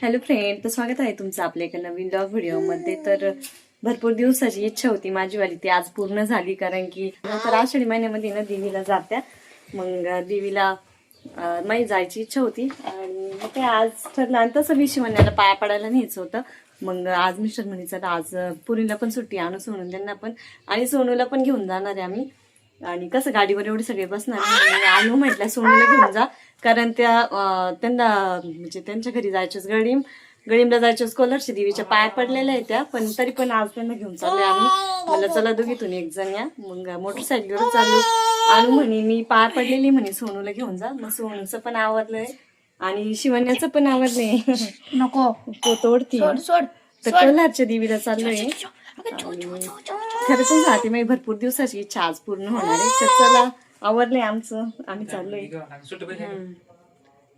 Hello friend, तर स्वागत आहे तुमचं आपल्या एका नवीन ब्लॉग व्हिडिओमध्ये. तर भरपूर दिवसाची इच्छा होती माझीवाली, ती आज पूर्ण झाली. कारण की तर आषाढी महिन्यामध्ये ना देवीला जात्या, मग देवीला माही जायची इच्छा होती आणि मग ते आज ठरलं. आणि तसं विषय म्हणण्याला पाया पडायला न्यायचं होतं. मग आज मिस्टर म्हणे चला आज पुरीला पण सुट्टी आणू, सोनून त्यांना पण, आणि सोनूला पण घेऊन जाणार आहे आम्ही. आणि कसं गाडीवर एवढे सगळे बसणार नाही, आणू म्हटलं सोनूला घेऊन जा. कारण त्यांना म्हणजे त्यांच्या घरी जायचंच, गडीमला जायचं, स्कॉलरशिप देवीच्या पाया पडलेल्या आहेत त्या, पण तरी पण आज त्यांना घेऊन चाललोय आम्ही. मला चला दोघीतून एक जण या. मग मोटरसायकलवर चालू. आणू म्हणे मी पाया पडलेली म्हणे सोनूला घेऊन जा. मग सोनूचं पण आवडलंय आणि शिवण्याचं पण आवडलंय. नको तोडती सोड तर कल्हारच्या देवीला चाललोय. खरं पण राहते माझी भरपूर दिवसाची इच्छा आज पूर्ण होणार आहे. तर चला, आवडलंय आमचं, आम्ही चाललोय.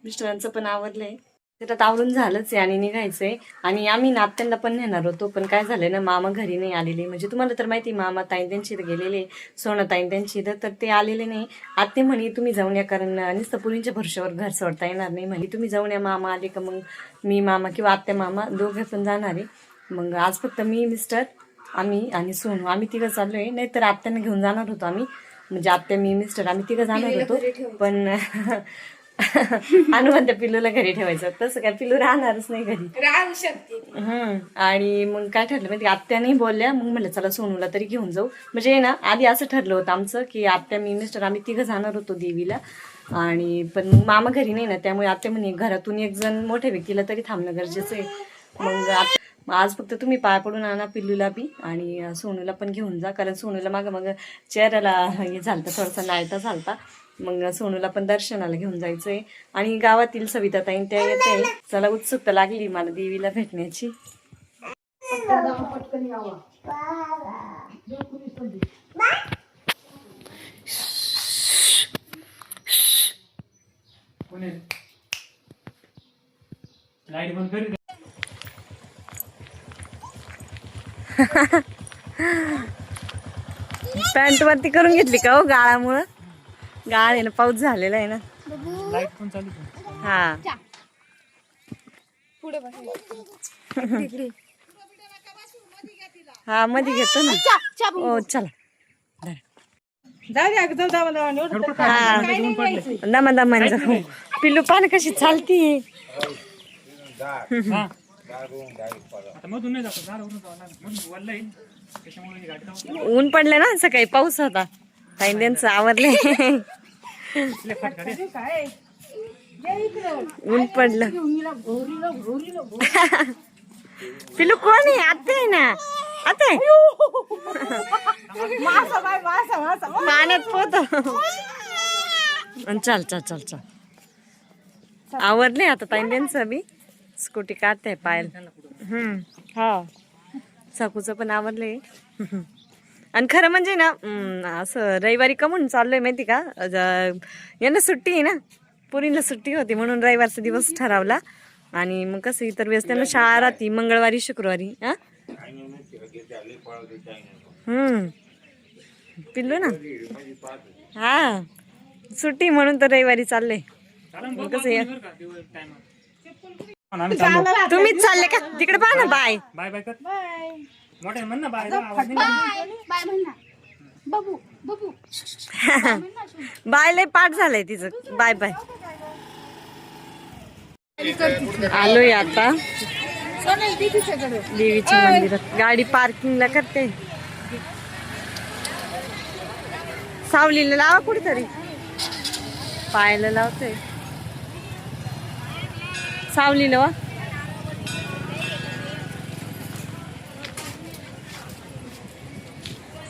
मिस्टरांचं पण आवडलंय. त्याच्यात आवरून झालंच आहे आणि निघायचंय. आणि आम्ही नात्यांना पण नेणार होतो, पण काय झालंय ना, मामा घरी नाही आलेले. म्हणजे तुम्हाला तर माहिती, मामा ताईन त्यांची इथं गेलेले, सोना ताईन त्यांची इथं, तर ते आलेले नाही. आत्ते म्हणे तुम्ही जाऊन या, कारण नुसतं पुरींच्या भरशावर घर सोडता येणार नाही. म्हणजे तुम्ही जाऊन या, मामा आले का मग मी मामा किंवा आत्या मामा दोघे पण जाणार आहे. मग आज फक्त मी, मिस्टर, आम्ही आणि सोनू, आम्ही तिघं चाललोय. नाही तर आत्यांना घेऊन जाणार होतो आम्ही, म्हणजे आत्या, मी, मिस्टर, आम्ही तिघं जाणार होतो. पण म्हणते पिल्लूला घरी ठेवायचं, तसं काय पिल्लू राहणारच नाही घरी, राहू शकते. आणि मग काय ठरलं माहिती, आत्या नाही बोलल्या. मग म्हणलं चला सोनूला तरी घेऊन जाऊ. म्हणजे ना आधी असं ठरलं होतं आमचं की आत्या, मी, मिस्टर, आम्ही तिघं जाणार होतो देवीला. आणि पण मामा घरी नाही ना, त्यामुळे आत्या म्हणे घरातून एक जण मोठ्या व्यक्तीला तरी थांबणं गरजेचं आहे. मग आज फक्त तुम्ही पाया पडून आणा पिल्लूला बी आणि सोनूला पण घेऊन जा. कारण सोनूला मग चेहऱ्याला हे झालता, थोडासा नाळता झालता. मग सोनूला पण दर्शनाला घेऊन जायचंय. आणि गावातील सविताताईन त्या येते. चला, उत्सुकता लागली मला देवीला भेटण्याची. लाईट बंद कर. पॅन्ट वरती करून घेतली का हो, गाळामुळं? गाळ आहे ना, पाऊस झालेला आहे ना. लाईट पण चालू कर. हा, पुढे हा, मध्ये घेतो ना. हो चला, दमा दमा जाऊ. पिल्लू पान कशी चालती. आता मधून नाही जातो, झाडावरून जावं लागेल. मधून वल्ल येईल, त्याच्यामुळे गाडी जाऊ. ऊन पडले ना, सकाळी पाऊस होता. ताईंद्यांचं आवरले. ऊन पडलं. पिल्लू कोण आहे? आत्ते आहे ना, आत्ते. पाण्यात पोहतो. चल चल चल चल, आवरले आता ताईंद्यांचं बी. स्कूटी काढते पायल. हा, साकूचं पण आवडलंय. आणि खरं म्हणजे ना, असं रविवारी का म्हणून चाललोय माहिती का, यांना सुट्टी आहे ना, पुरीला सुट्टी होती म्हणून रविवारचा दिवस ठरवला. आणि मग कसं इतर वेळेस त्यांना शाळा राहती, मंगळवारी शुक्रवारी. पिल्लू ना, हा, सुट्टी म्हणून तर रविवारी चाललंय. कसं तुम्हीच चालले का तिकडे? पहा ना, बाय बाय बाय कर. मोठ्या म्हण ना बाय. बाय म्हणा बाबू बाबू. बाय लय पाठ झालंय तिचं. Bye bye. आलोय आता देवीच्या मंदिरात. गाडी पार्किंगला करते. सावलीला लावा कुठेतरी, पायाला लावते सावलीला. वा,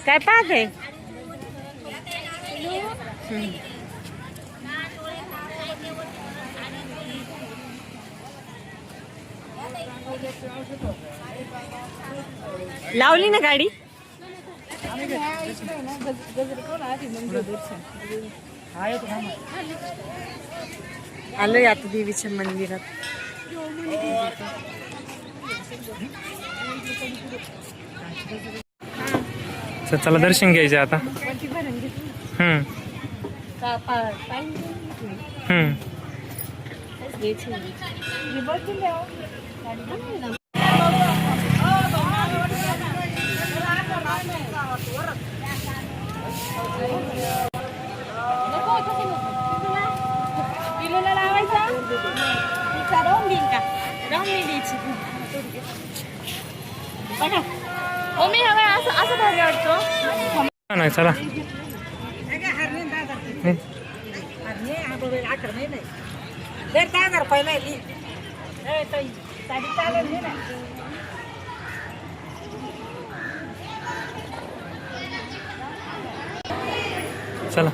काय पाहते? लावली ना गाडी. आलोय आता देवीच्या मंदिरात. चला दर्शन घ्यायचे आता. मी हवा असं असं भारी वाटतो. नाही चला चला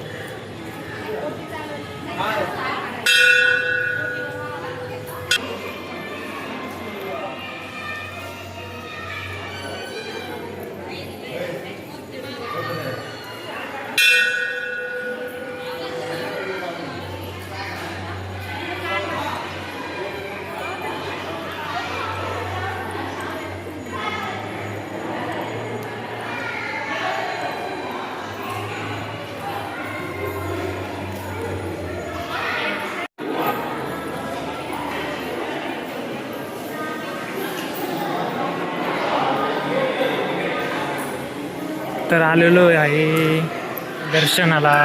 तर आलेलो आहे दर्शनाला.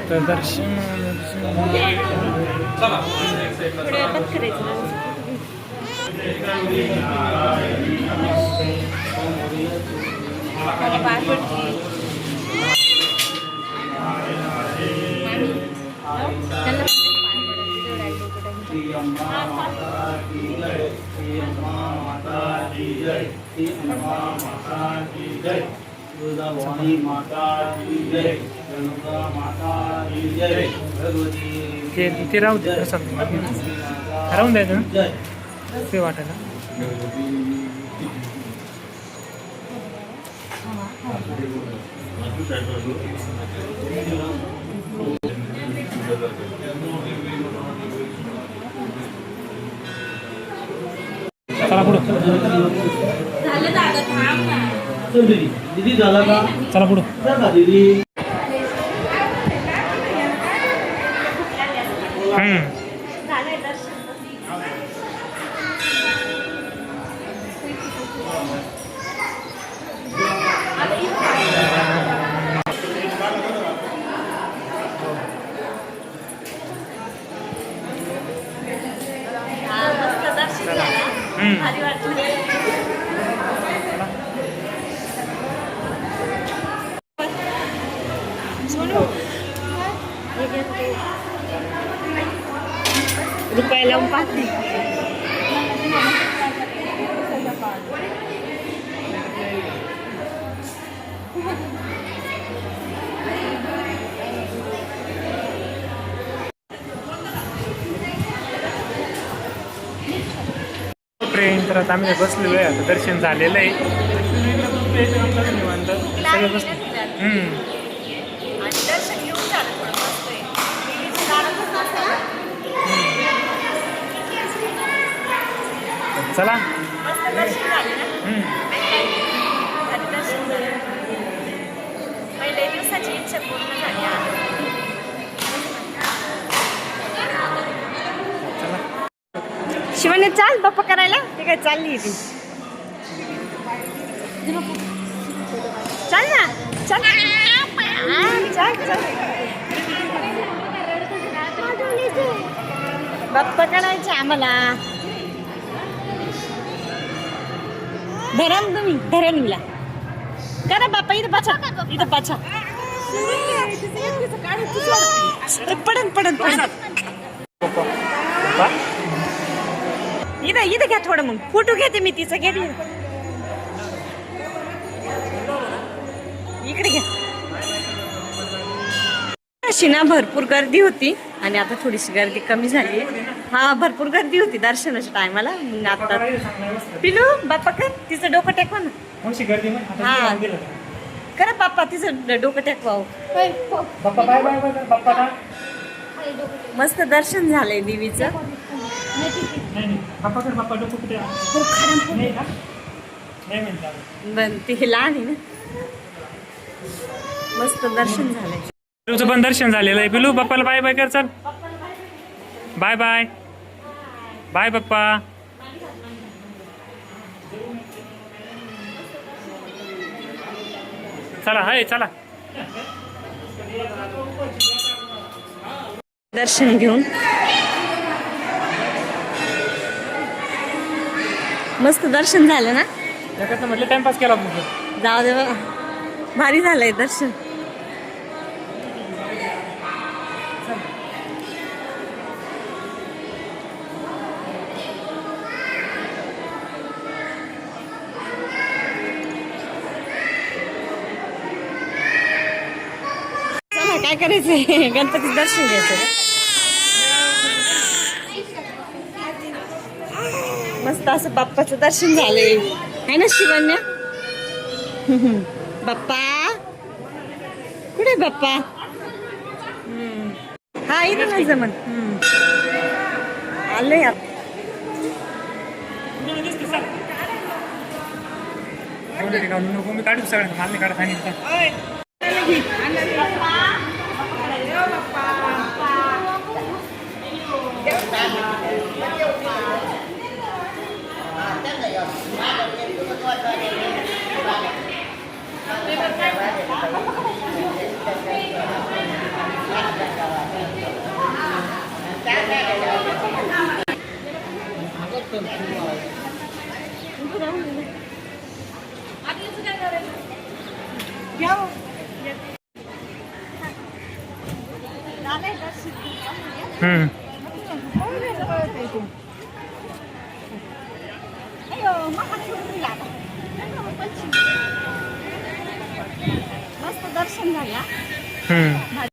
तर दर्शन ते राहू दे राहून द्यायचं ना ते वाटायला. चला पुढं चला पुढं. रुपये लावून पाहते. आहे तर आता आम्ही बसलेलो आहे. आता दर्शन झालेलं आहे. निवांत सगळं बसलो. आणि दर्शन घेऊन झालं थोडं मस्त आहे. देवीचं दारात पण मस्त आहे. चला. मस्त दर्शन झाले ना. आणि दर्शन झालं. पहिल्या दिवसाची इच्छा पूर्ण झाली आज. शिवानी चाल बाप्पा करायला. ते काय चालली ती. चल ना चल चल चल बाप्पा करायचे आम्हाला. धरण तुम्ही धरणीला करा बाप्पा. इथं पाछा इथं पाछा पडन पडन पडन. इथं इथं घ्या थोडं. मग फोटो घेते मी तिचा. घ्या इकडे घ्या. अशी ना भरपूर गर्दी होती आणि आता थोडीशी गर्दी कमी झाली. हा भरपूर गर्दी होती दर्शनाच्या टायमाला. मग आता पिलू बाप्पा कर तिचं डोकं टेकवा ना. हा करा बाप्पा तिचं डोकं टेकवा. मस्त दर्शन झालंय देवीचं. ते लहान आहे ना. मस्त दर्शन झालंय. पिलूचं पण दर्शन झालेलं आहे. पिलू बाप्पाला बाय बाय कर. चल बाय बाय. बाय बाप्पा. चला हाय चला. दर्शन घेऊन मस्त दर्शन झालं ना. म्हटलं टाइमपास केला. जाऊ दे बा. भारी झालंय दर्शन. चला काय करायचंय. गणपतीचं दर्शन घ्यायचं. मस्त असं बाप्पाचं दर्शन झालंय आहे ना शिवण्या. बाप्पा कुठे बाप्पा. हा इथं नाही जमन. आलंय नको मी काढू सगळ्यांना. माल नाही काढत आणि मस्त दर्शन झालं.